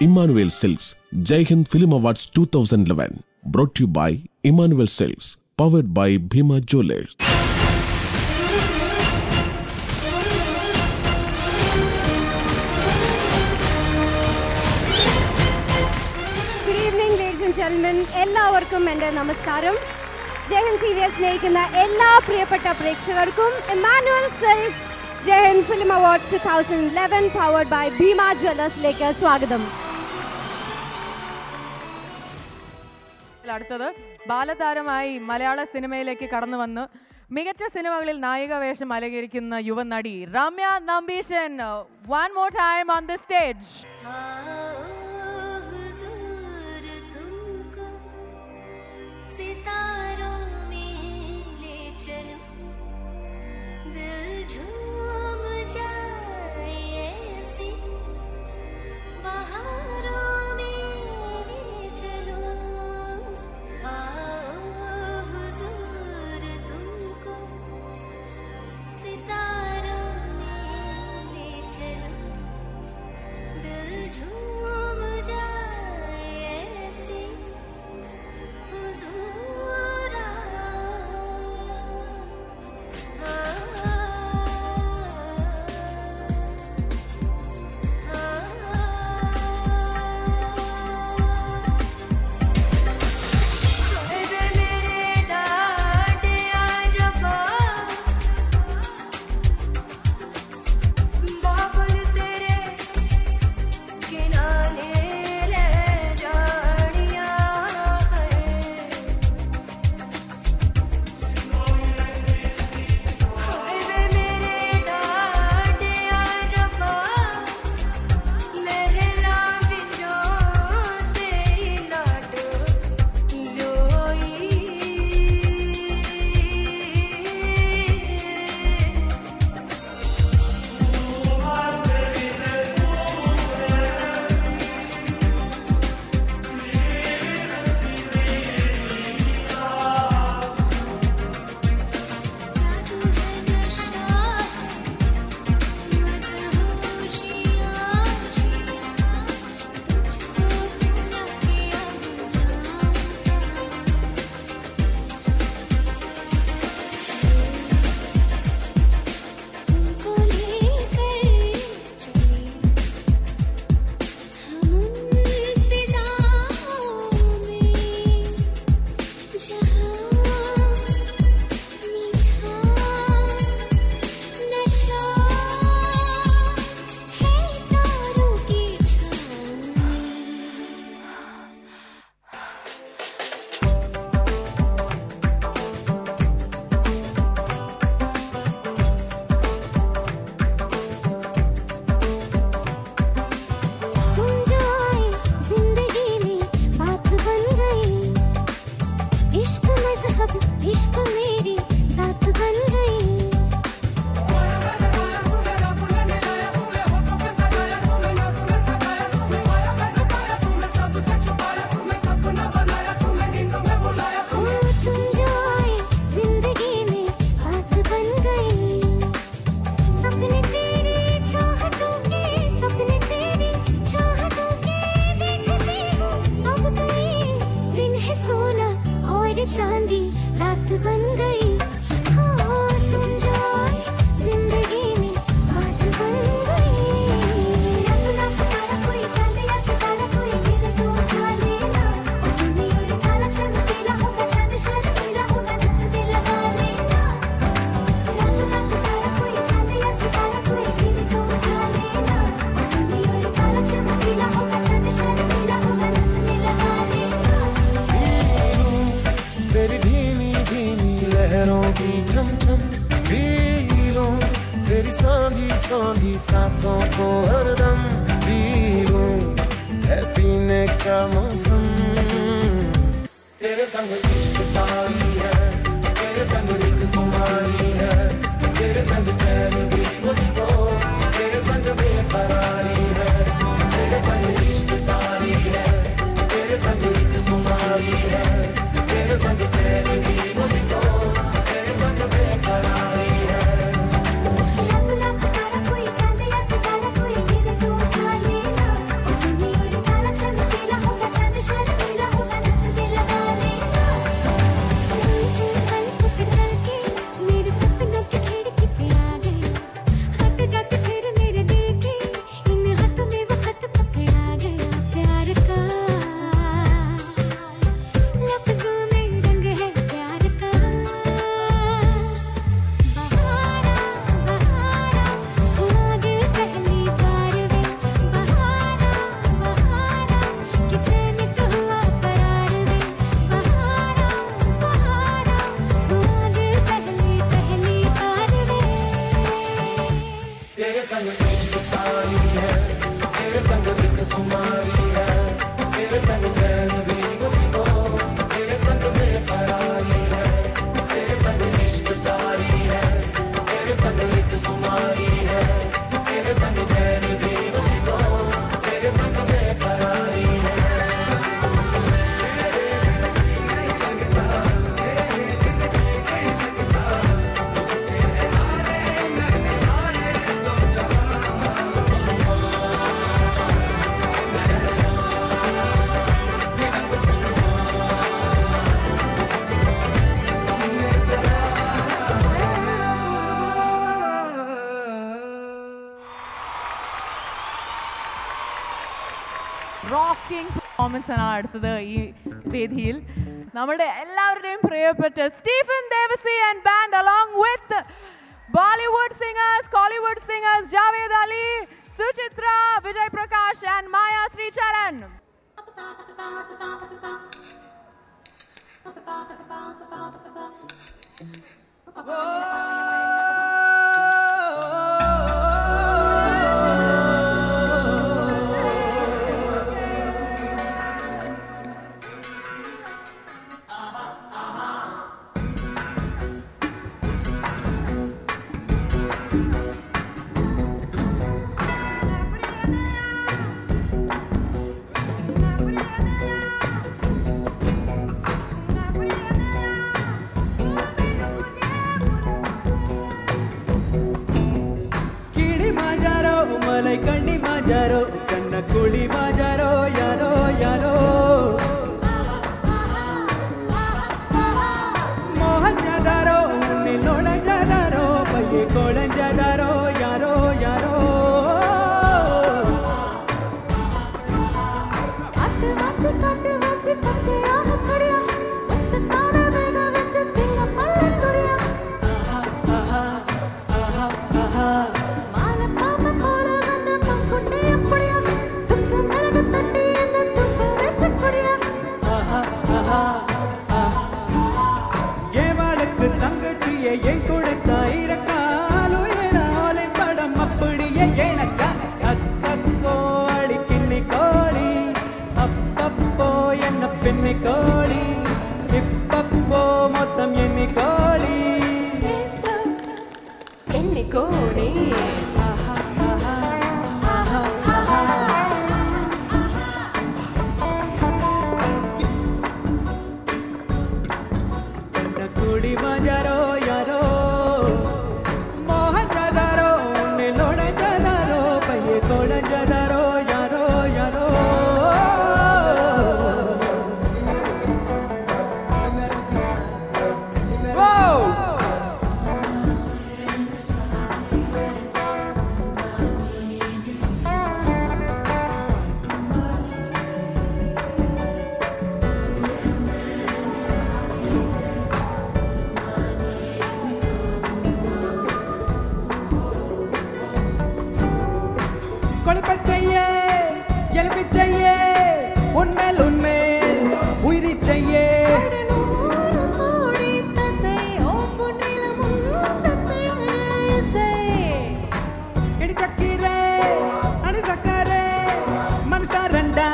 Emmanuel Silks Jai Hind Film Awards 2011. Brought to you by Emmanuel Silks. Powered by Bhima Jewelers. Good evening, ladies and gentlemen. എല്ലാവർക്കും എൻ്റെ നമസ്കാരം. ജയ് ഹിന്ദ് ടിവിയെ സ്നേഹിക്കുന്ന എല്ലാ പ്രിയപ്പെട്ട പ്രേക്ഷകർക്കും Emmanuel Silks Jai Hind Film Awards 2011 powered by Bhima Jewelers ലേക്ക് സ്വാഗതം. അടുത്തത് ബാലതാരമായി മലയാള സിനിമയിലേക്ക് കടന്നു വന്ന് മികച്ച സിനിമകളിൽ നായിക വേഷം അലങ്കരിക്കുന്ന യുവനടി Ramya Nambeesan. One more time on the stage. सांसों को हरदम पी लूं है पीने का मौसम तेरे संग इश्क तारी है तेरे संग एक कुमारी है तेरे संग चैन भी मुझको तेरे संग बेकरारी है तेरे संग इश्क तारी है तेरे संग एक कुमारी है तेरे संग चैन भी मुझको तेरे संग बेकरारी है कोई चांद या सितारा कोई गिरे तो उठा लेना सुनी और तेरे संग इश्क तारी है, तेरे संग एक कुमारी है, तेरे संग मैं भी वो, तेरे संग बेकरारी है, तेरे संग इश्क तारी है, तेरे संग एक कुमारी है, तेरे संग मैं भी वो, तेरे संग बेकरारी है। റോക്കിംഗ് പെർഫോമൻസ് ആണ് അടുത്തത് ഈ വേദിയിൽ. നമ്മുടെ എല്ലാവരുടെയും പ്രിയപ്പെട്ട Stephen Devassy and band along with Bollywood singers, Kollywood singers Javed Ali, Suchitra, Vijay Prakash and Maya Sricharan. கண்ணி மாஜாரோ கண்ண குடி மாஜாரோ யாரோ யாரோ மோகன் ஜாதாரோ நின்னோட ஜாதாரோ பையே கோடன் ஜாதாரோ யாரோ யாரோ காட்டு வாசி பச்சையாக கடியா ஒத்த தான வேக வெச்ச சிங்க பல்ல குடியா ஆஹா ஆஹா ஆஹா மால பாப்ப போல வந்து பங்குட்டே அப்படியா சுத்த மலக தட்டி என்ன சுத்த வெச்ச குடியா ஆஹா ஆஹா ஏவாளுக்கு தங்கச்சியை என் கொடுத்தா இருக்காலோ ஏனாலே படம் அப்படியே எனக்கா அக்கோ அடிக்கின்னி கோழி அப்பப்போ என்ன பெண்ணை கோழி இப்பப்போ மொத்தம் எண்ணி கோழி என்னை கோடி ஆஹா ஆஹா ஆஹா ஆஹா கண்ண குடி மாஜாரோ யாரோ மோகன் ஜாதாரோ நின்னோட ஜாதாரோ பையே கோடன் ஜாதாரோ யாரோ யாரோ கொளிப்பச்சையே எலும்பிச்சையே உன்மேல் உன்மேல் உயிரிச்சையே கோடி தசை ஓ புன்னில முந்தத்தை இசை இடி சக்கீரே அடி சக்கரே மனசாரண்டா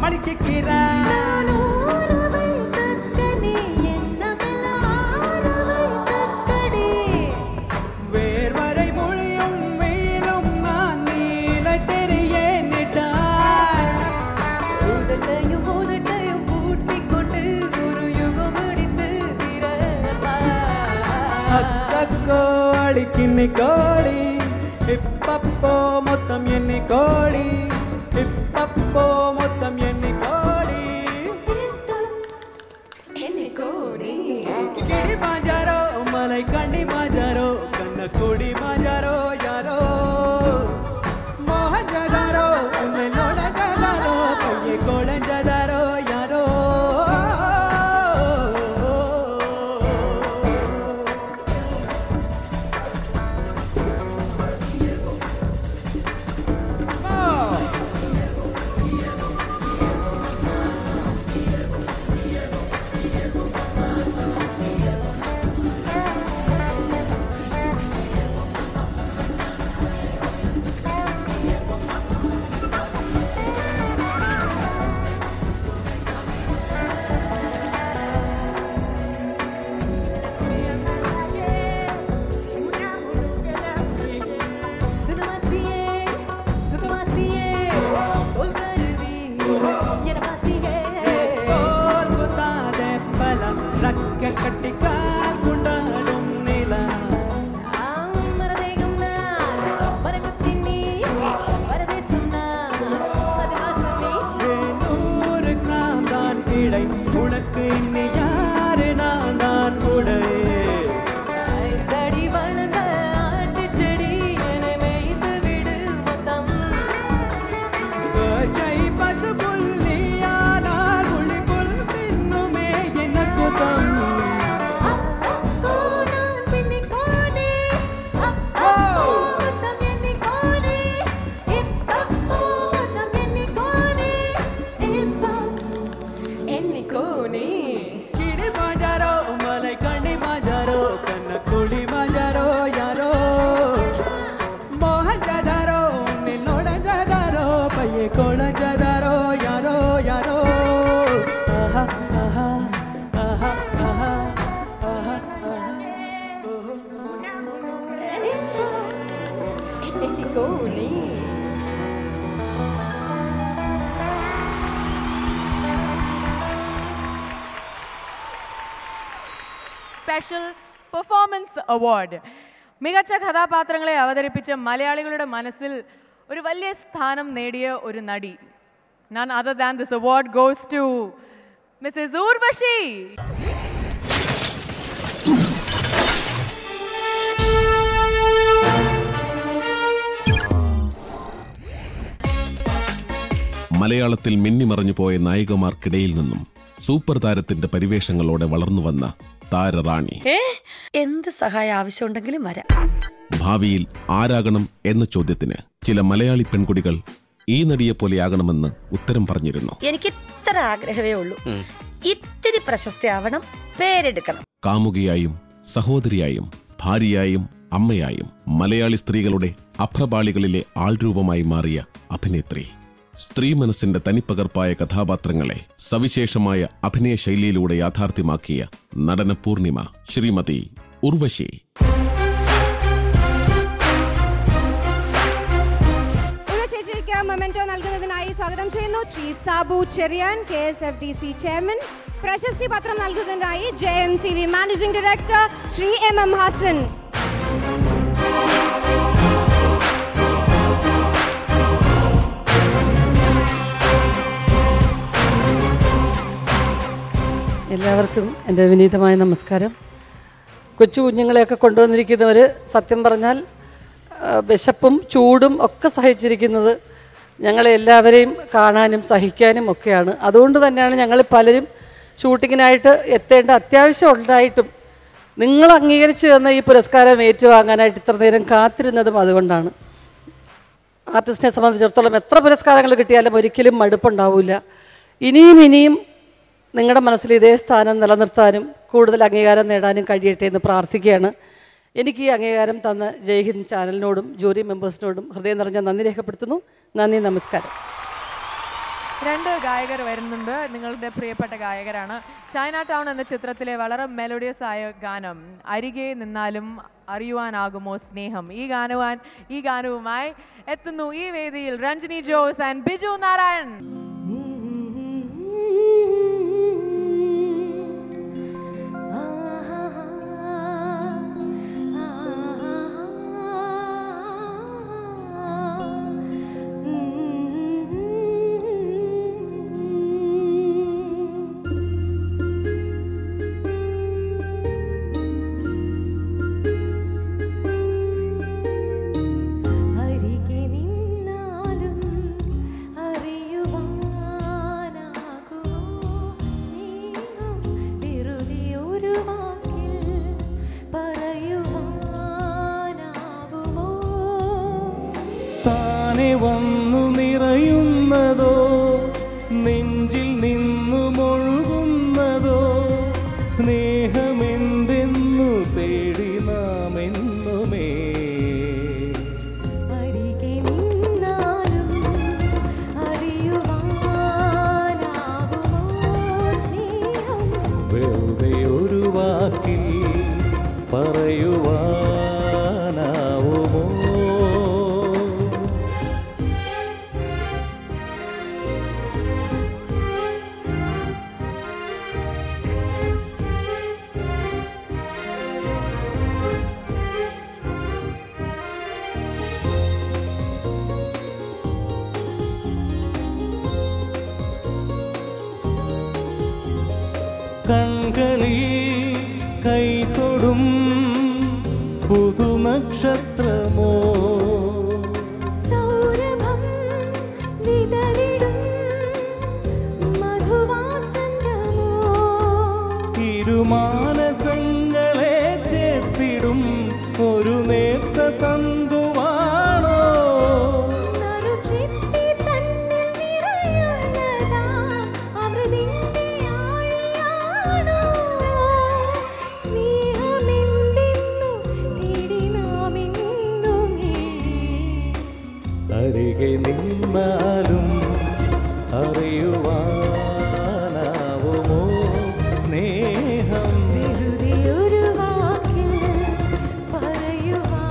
மணிச்சிக்கிறா நானூரவை தக்கனி என்னமெல்ல ஆரவை தக்கடி வேர்வரை மொழியும் வெயிலும் நான் நீல தெரியேன்னிட்டாய் ஊதட்டையும் பூட்டிக் கொண்டு ஒரு யுகம் முடித்து அக்கோ அடிக்கின்னி கோழி இப்பப்போ மொத்தம் எண்ணி கோழி இப்பப்போ மொத்தம் எண்ணி கோழி என்னை கோடி கிடி மாஜாரோ மலை கண்டி மாஜாரோ கண்ண குடி மாஜாரோ யாரோ மோகன் ஜாதாரோ உன்னோட ஜாதாரோ பையே கோடன் ஜாதாரோ யாரோ തോണി. Special performance award. മികച്ച കഥാപാത്രങ്ങളെ അവതരിപ്പിച്ച മലയാളികളുടെ മനസ്സിൽ ഒരു വലിയ സ്ഥാനം നേടിയ ഒരു നടി. None other than this award goes to Mrs. Urvashi. മലയാളത്തിൽ മിന്നിമറഞ്ഞു പോയ നായികമാർക്കിടയിൽ നിന്നും സൂപ്പർ താരത്തിന്റെ പരിവേഷങ്ങളോടെ വളർന്നു വന്ന താരറാണി. എന്ത് സഹായം ആവശ്യമുണ്ടെങ്കിലും വരാം. ഭാവിയിൽ ആരാകണം എന്ന ചോദ്യത്തിന് ചില മലയാളി പെൺകുട്ടികൾ ഈ നടിയെ പോലെയാകണമെന്ന് ഉത്തരം പറഞ്ഞിരുന്നു. എനിക്ക് ഇത്ര ആഗ്രഹമേ ഉള്ളൂ. ഇത്തിരി പ്രശസ്തിയാവണം, പേരെടുക്കണം. കാമുകിയായും സഹോദരിയായും ഭാര്യയായും അമ്മയായും മലയാളി സ്ത്രീകളുടെ അഭ്രപാളികളിലെ ആൾരൂപമായി മാറിയ അഭിനേത്രി. സ്ത്രീ മനസ്സിന്റെ തനിപ്പകർപ്പായ കഥാപാത്രങ്ങളെ സവിശേഷമായ അഭിനയ ശൈലിയിലൂടെ യാഥാർത്ഥ്യമാക്കിയ നടന പൂർണിമ ശ്രീമതി ഉർവശി. ഉർവശിക്ക് മൊമെന്റോ നൽകുന്നതിനായി സ്വാഗതം ചെയ്യുന്നു ശ്രീ സാബു ചെറിയാൻ, KSFDC ചെയർമാൻ. പ്രശസ്തി പത്രം നൽകുന്നതിനായി Jayan TV managing director Shri MM Hassan. എല്ലാവർക്കും എൻ്റെ വിനീതമായ നമസ്കാരം. കൊച്ചു കുഞ്ഞുങ്ങളെയൊക്കെ കൊണ്ടുവന്നിരിക്കുന്നവർ സത്യം പറഞ്ഞാൽ വിശപ്പും ചൂടും ഒക്കെ സഹിച്ചിരിക്കുന്നത് ഞങ്ങളെല്ലാവരെയും കാണാനും സഹിക്കാനും ഒക്കെയാണ്. അതുകൊണ്ട് തന്നെയാണ് ഞങ്ങൾ പലരും ഷൂട്ടിങ്ങിനായിട്ട് എത്തേണ്ട അത്യാവശ്യം ഉണ്ടായിട്ടും നിങ്ങൾ അംഗീകരിച്ച് തന്ന ഈ പുരസ്കാരം ഏറ്റുവാങ്ങാനായിട്ട് ഇത്ര നേരം കാത്തിരുന്നതും അതുകൊണ്ടാണ്. ആർട്ടിസ്റ്റിനെ സംബന്ധിച്ചിടത്തോളം എത്ര പുരസ്കാരങ്ങൾ കിട്ടിയാലും ഒരിക്കലും മടുപ്പുണ്ടാവില്ല. ഇനിയും നിങ്ങളുടെ മനസ്സിൽ ഇതേ സ്ഥാനം നിലനിർത്താനും കൂടുതൽ അംഗീകാരം നേടാനും കഴിയട്ടെ എന്ന് പ്രാർത്ഥിക്കുകയാണ്. എനിക്ക് ഈ അംഗീകാരം തന്ന ജയ്ഹിന്ദ് ചാനലിനോടും ജൂറി മെമ്പേഴ്സിനോടും ഹൃദയം നിറഞ്ഞ നന്ദി രേഖപ്പെടുത്തുന്നു. നന്ദി, നമസ്കാരം. 2 ഗായകർ വരുന്നുണ്ട്. നിങ്ങളുടെ പ്രിയപ്പെട്ട ഗായകരാണ്. ചൈന ടൗൺ എന്ന ചിത്രത്തിലെ വളരെ മെലോഡിയസ് ആയ ഗാനം അരികെ നിന്നാലും അറിയുവാനാകുമോ സ്നേഹം. ഈ ഗാനവുമായി എത്തുന്നു ഈ വേദിയിൽ രഞ്ജിനി ജോസ് ആൻഡ് ബിജു നാരായൺ. വന്നു നിറയുന്നതോ നെഞ്ചിൽ നിന്നു മൊഴുകുന്നതോ സ്നേഹമെന്തെന്നു തേടി നാം എന്നുമേ. അരികെ നിന്നാലും അറിയുവാനാകുമോ സ്നേഹം. വെറുതെ ഒരു വാക്കിൽ പറയുവാനാവുമോ. കൺകളിൽ കൈതൊടും പുതുനക്ഷത്രമോ സൗരഭം വിതറിടും മധുവാസന്തമോ ഇരുമാനസങ്ങളെ ചേർത്തിടും ഒരു നേർത്ത തന്തുവാണോ. നറുചിപ്പി തന്നിൽ നിറയുന്നതാ അമൃതിന്റെ ആഴിയാണോ. സ്നേഹമെന്തെന്നു തേടി നാം എന്നുമേ. അരികെ നിന്നാലും അറിയുവാനാവുമോ സ്നേഹം. വെറുതെ ഒരു വാക്കിൽ പറയുവാനാവുമോ.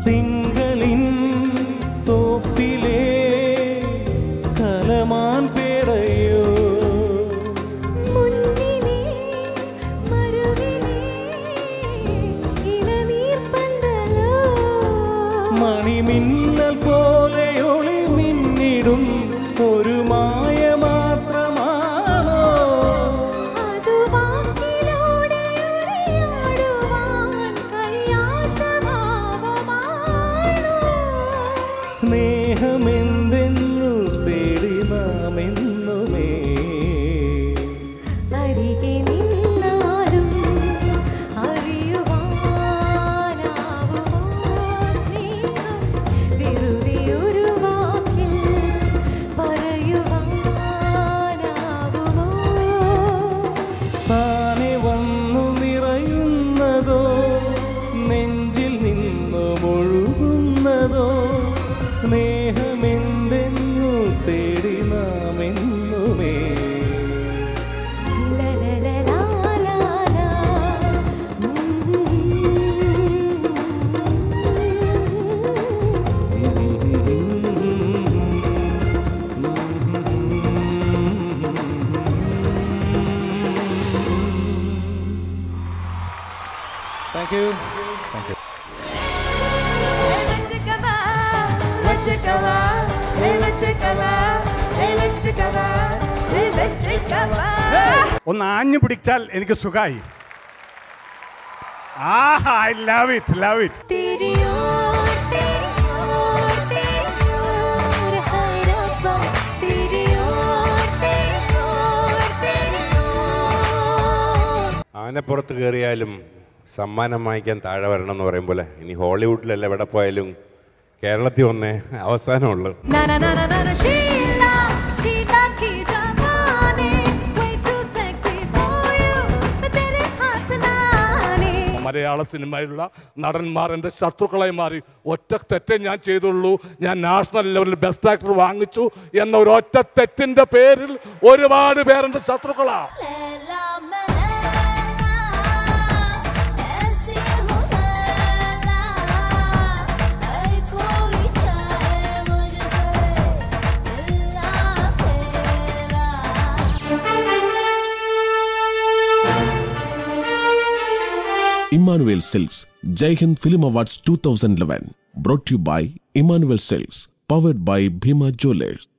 തിങ്കളിൻ തോപ്പിലെ കലമാൻ പേടയോ മണിമിന്നൽ പോലെ ഒളി മിന്നിടും ഒരു മായ മാത്രമാണോ സ്നേഹമെന്തെന്നു തേടി നാം എന്നുമേ താനെ വന്നു നിറയുന്നതോ നെഞ്ചിൽ നിന്നു മുഴുകുന്നതോ സ്നേഹമെന്തെന്നു തേടി നാം എന്നുമേ Thank you. Thank you. ഒന്ന് ആഞ്ഞു പിടിച്ചാൽ എനിക്ക് സുഖമായി. I love it, love it. ആനപ്പുറത്ത് കയറിയാലും സമ്മാനം വാങ്ങിക്കാൻ താഴെ വരണം എന്ന് പറയും പോലെ ഇനി ഹോളിവുഡിലല്ല എവിടെ പോയാലും കേരളത്തിൽ വന്നേ അവസാനമുള്ളു. മലയാള സിനിമയിലുള്ള നടന്മാർ എൻ്റെ ശത്രുക്കളായി മാറി. ഒറ്റ തെറ്റേ ഞാൻ ചെയ്തുള്ളൂ. ഞാൻ നാഷണൽ ലെവലിൽ ബെസ്റ്റ് ആക്ടർ വാങ്ങിച്ചു എന്ന ഒരു ഒറ്റ തെറ്റിൻ്റെ പേരിൽ ഒരുപാട് പേരെൻ്റെ ശത്രുക്കളാണ്. Emmanuel Silks Jai Hind Film Awards 2011 brought to you by Emmanuel Silks, powered by Bhima Jewelers.